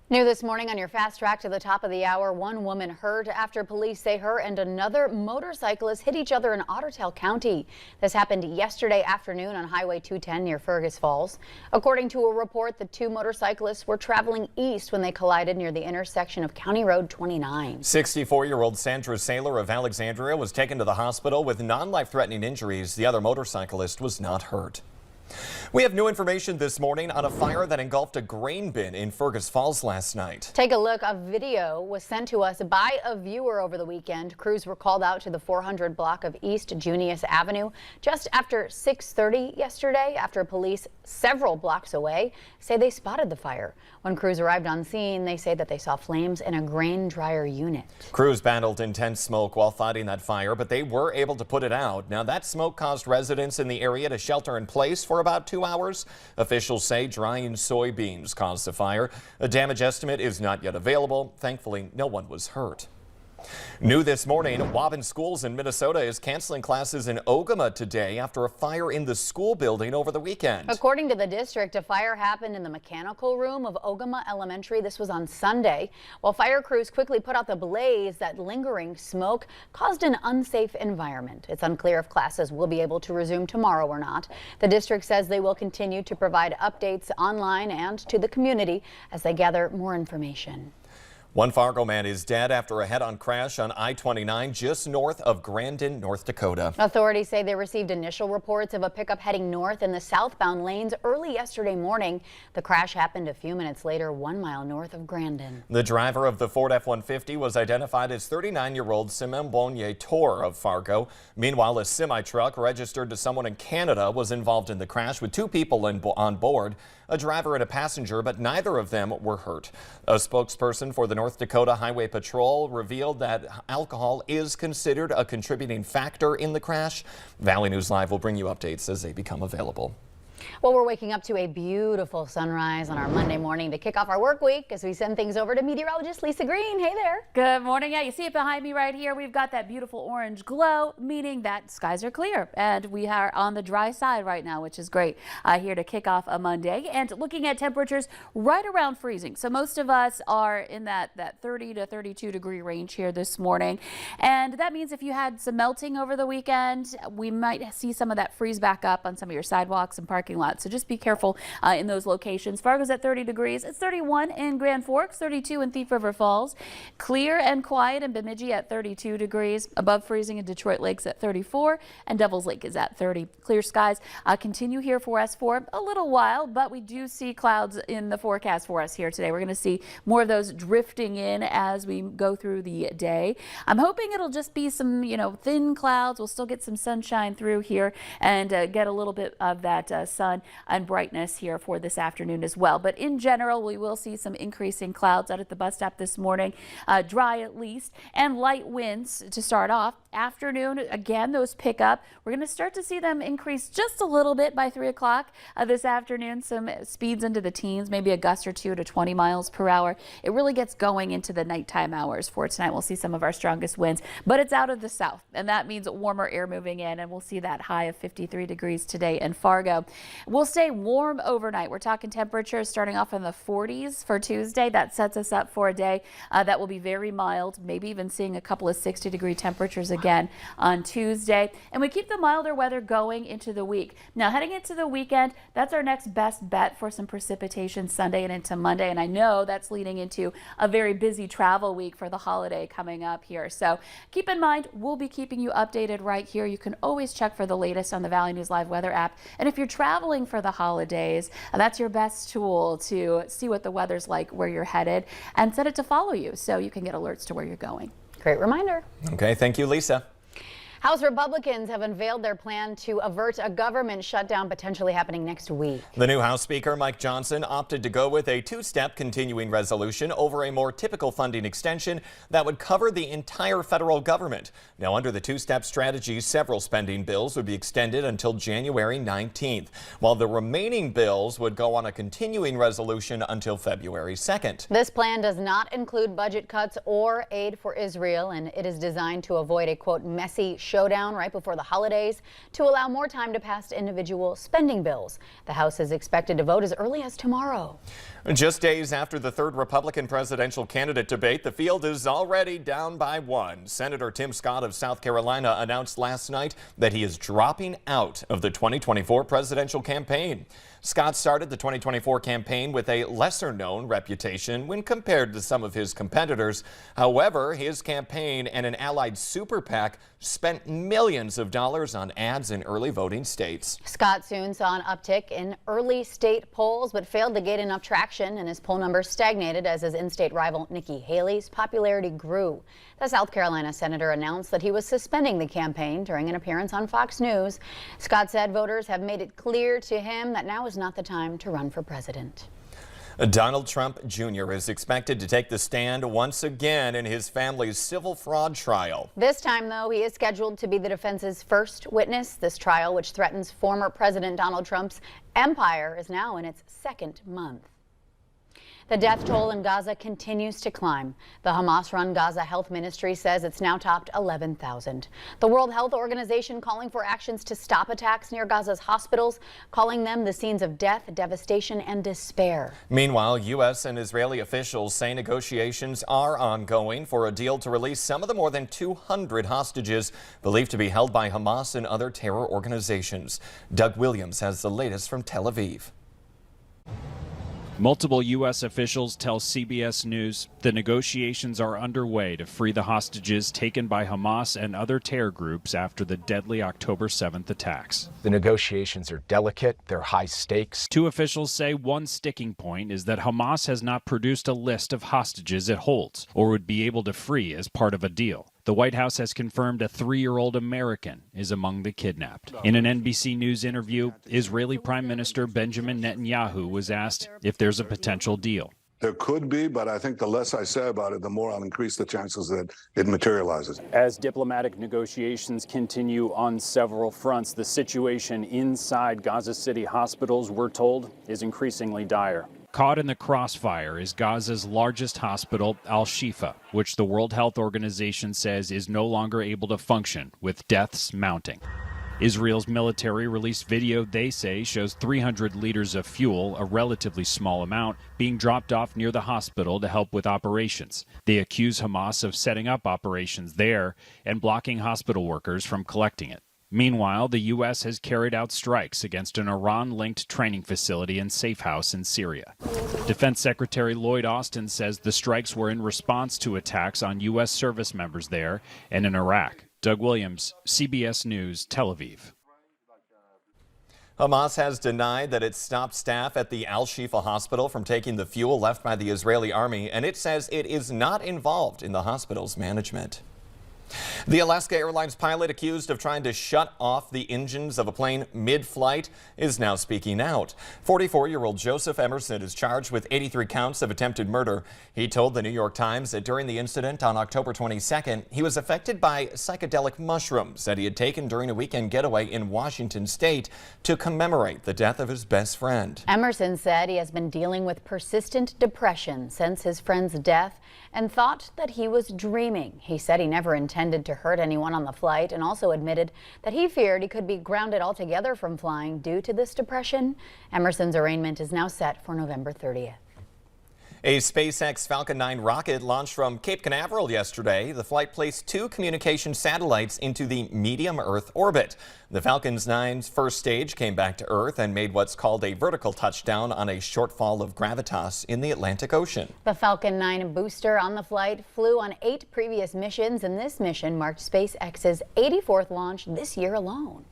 New this morning on your fast track to the top of the hour, one woman hurt after police say her and another motorcyclist hit each other in Ottertail County. This happened yesterday afternoon on Highway 210 near Fergus Falls. According to a report, the two motorcyclists were traveling east when they collided near the intersection of County Road 29. 64-year-old Sandra Saylor of Alexandria was taken to the hospital with non-life-threatening injuries. The other motorcyclist was not hurt. We have new information this morning on a fire that engulfed a grain bin in Fergus Falls last night. Take a look. A video was sent to us by a viewer over the weekend. Crews were called out to the 400 block of East Junius Avenue just after 6:30 yesterday, after police several blocks away say they spotted the fire. When crews arrived on scene, they say that they saw flames in a grain dryer unit. Crews battled intense smoke while fighting that fire, but they were able to put it out. Now, that smoke caused residents in the area to shelter in place for about 2 hours. Officials say drying soybeans caused the fire. A damage estimate is not yet available. Thankfully, no one was hurt. New this morning, Waubun Schools in Minnesota is canceling classes in Ogama today after a fire in the school building over the weekend. According to the district, a fire happened in the mechanical room of Ogama Elementary. This was on Sunday. While fire crews quickly put out the blaze, that lingering smoke caused an unsafe environment. It's unclear if classes will be able to resume tomorrow or not. The district says they will continue to provide updates online and to the community as they gather more information. One Fargo man is dead after a head-on crash on I-29 just north of Grandin, North Dakota. Authorities say they received initial reports of a pickup heading north in the southbound lanes early yesterday morning. The crash happened a few minutes later, 1 mile north of Grandin. The driver of the Ford F-150 was identified as 39-year-old Simon Bonnier Tor of Fargo. Meanwhile, a semi-truck registered to someone in Canada was involved in the crash with 2 people on board, a driver and a passenger, but neither of them were hurt. A spokesperson for the North Dakota Highway Patrol revealed that alcohol is considered a contributing factor in the crash. Valley News Live will bring you updates as they become available. Well, we're waking up to a beautiful sunrise on our Monday morning to kick off our work week as we send things over to meteorologist Lisa Green. Hey there. Good morning. Yeah, you see it behind me right here. We've got that beautiful orange glow, meaning that skies are clear. And we are on the dry side right now, which is great here to kick off a Monday. And looking at temperatures right around freezing. So most of us are in that 30 to 32 degree range here this morning. And that means if you had some melting over the weekend, we might see some of that freeze back up on some of your sidewalks and parking lots. So just be careful in those locations. Fargo's at 30 degrees. It's 31 in Grand Forks, 32 in Thief River Falls. Clear and quiet in Bemidji at 32 degrees. Above freezing in Detroit Lakes at 34. And Devil's Lake is at 30. Clear skies continue here for us for a little while, but we do see clouds in the forecast for us here today. We're going to see more of those drifting in as we go through the day. I'm hoping it'll just be some, thin clouds. We'll still get some sunshine through here and get a little bit of that sun and brightness here for this afternoon as well. But in general, we will see some increasing clouds out at the bus stop this morning, dry at least, and light winds to start off. Afternoon, again, those pick up. We're going to start to see them increase just a little bit by 3 o'clock this afternoon. Some speeds into the teens, maybe a gust or 2 to 20 miles per hour. It really gets going into the nighttime hours for tonight. We'll see some of our strongest winds, but it's out of the south, and that means warmer air moving in, and we'll see that high of 53 degrees today in Fargo. We'll stay warm overnight. We're talking temperatures starting off in the 40s for Tuesday. That sets us up for a day that will be very mild, maybe even seeing a couple of 60-degree temperatures again on Tuesday. And we keep the milder weather going into the week. Now, heading into the weekend, that's our next best bet for some precipitation Sunday and into Monday. And I know that's leading into a very busy travel week for the holiday coming up here. So keep in mind, we'll be keeping you updated right here. You can always check for the latest on the Valley News Live weather app. And if you're traveling for the holidays, that's your best tool to see what the weather's like where you're headed and set it to follow you so you can get alerts to where you're going. Great reminder. Okay, thank you, Lisa. House Republicans have unveiled their plan to avert a government shutdown potentially happening next week. The new House Speaker, Mike Johnson, opted to go with a 2-step continuing resolution over a more typical funding extension that would cover the entire federal government. Now, under the 2-step strategy, several spending bills would be extended until January 19th, while the remaining bills would go on a continuing resolution until February 2nd. This plan does not include budget cuts or aid for Israel, and it is designed to avoid a, quote, messy showdown right before the holidays to allow more time to pass individual spending bills. The House is expected to vote as early as tomorrow. Just days after the third Republican presidential candidate debate, the field is already down by one. Senator Tim Scott of South Carolina announced last night that he is dropping out of the 2024 presidential campaign. Scott started the 2024 campaign with a lesser-known reputation when compared to some of his competitors. However, his campaign and an allied super PAC spent millions of dollars on ads in early voting states. Scott soon saw an uptick in early state polls, but failed to gain enough traction, and his poll numbers stagnated as his in-state rival Nikki Haley's popularity grew. The South Carolina senator announced that he was suspending the campaign during an appearance on Fox News. Scott said voters have made it clear to him that now is not the time to run for president. Donald Trump Jr. is expected to take the stand once again in his family's civil fraud trial. This time, though, he is scheduled to be the defense's first witness. This trial, which threatens former President Donald Trump's empire, is now in its second month. The death toll in Gaza continues to climb. The Hamas-run Gaza Health Ministry says it's now topped 11,000. The World Health Organization calling for actions to stop attacks near Gaza's hospitals, calling them the scenes of death, devastation, and despair. Meanwhile, U.S. and Israeli officials say negotiations are ongoing for a deal to release some of the more than 200 hostages believed to be held by Hamas and other terror organizations. Doug Williams has the latest from Tel Aviv. Multiple U.S. officials tell CBS News the negotiations are underway to free the hostages taken by Hamas and other terror groups after the deadly October 7th attacks. The negotiations are delicate, they're high stakes. Two officials say one sticking point is that Hamas has not produced a list of hostages it holds or would be able to free as part of a deal. The White House has confirmed a 3-year-old American is among the kidnapped. In an NBC News interview, Israeli Prime Minister Benjamin Netanyahu was asked if there's a potential deal. There could be, but I think the less I say about it, the more I'll increase the chances that it materializes. As diplomatic negotiations continue on several fronts, the situation inside Gaza City hospitals, we're told, is increasingly dire. Caught in the crossfire is Gaza's largest hospital, Al-Shifa, which the World Health Organization says is no longer able to function, with deaths mounting. Israel's military released video they say shows 300 liters of fuel, a relatively small amount, being dropped off near the hospital to help with operations. They accuse Hamas of setting up operations there and blocking hospital workers from collecting it. Meanwhile, the U.S. has carried out strikes against an Iran-linked training facility and safe house in Syria. Defense Secretary Lloyd Austin says the strikes were in response to attacks on U.S. service members there and in Iraq. Doug Williams, CBS News, Tel Aviv. Hamas has denied that it stopped staff at the Al-Shifa hospital from taking the fuel left by the Israeli army, and it says it is not involved in the hospital's management. The Alaska Airlines pilot accused of trying to shut off the engines of a plane mid-flight is now speaking out. 44-year-old Joseph Emerson is charged with 83 counts of attempted murder. He told the New York Times that during the incident on October 22nd, he was affected by psychedelic mushrooms that he had taken during a weekend getaway in Washington state to commemorate the death of his best friend. Emerson said he has been dealing with persistent depression since his friend's death and thought that he was dreaming. He said he never intended to hurt anyone on the flight and also admitted that he feared he could be grounded altogether from flying due to this depression. Emerson's arraignment is now set for November 30th. A SpaceX Falcon 9 rocket launched from Cape Canaveral yesterday. The flight placed 2 communication satellites into the medium Earth orbit. The Falcon 9's first stage came back to Earth and made what's called a vertical touchdown on a shortfall of gravitas in the Atlantic Ocean. The Falcon 9 booster on the flight flew on 8 previous missions, and this mission marked SpaceX's 84th launch this year alone.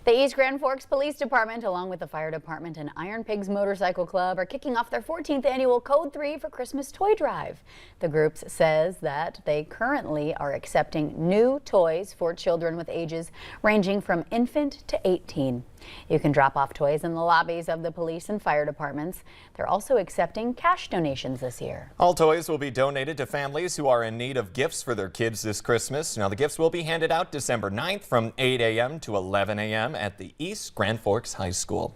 The East Grand Forks Police Department, along with the Fire Department and Iron Pigs Motorcycle Club, are kicking off their 14th annual Code 3 for Christmas toy drive. The group says that they currently are accepting new toys for children with ages ranging from infant to 18. You can drop off toys in the lobbies of the police and fire departments. They're also accepting cash donations this year. All toys will be donated to families who are in need of gifts for their kids this Christmas. Now, the gifts will be handed out December 9th from 8 a.m. to 11 a.m. at the East Grand Forks High School.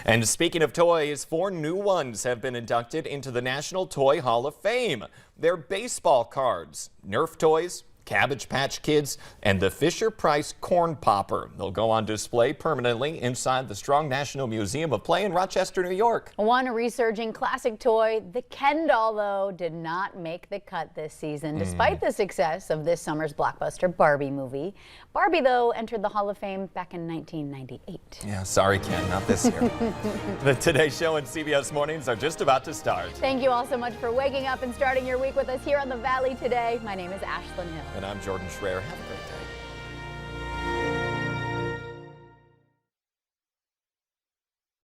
And speaking of toys, 4 new ones have been inducted into the National Toy Hall of Fame. They're baseball cards, Nerf toys, Cabbage Patch Kids, and the Fisher-Price Corn Popper. They'll go on display permanently inside the Strong National Museum of Play in Rochester, New York. One resurging classic toy, the Ken doll, though, did not make the cut this season, despite the success of this summer's blockbuster Barbie movie. Barbie, though, entered the Hall of Fame back in 1998. Yeah, sorry, Ken, not this year. The Today Show and CBS Mornings are just about to start. Thank you all so much for waking up and starting your week with us here on the Valley today. My name is Ashlyn Hill. And I'm Jordan Schreier. Have a great day.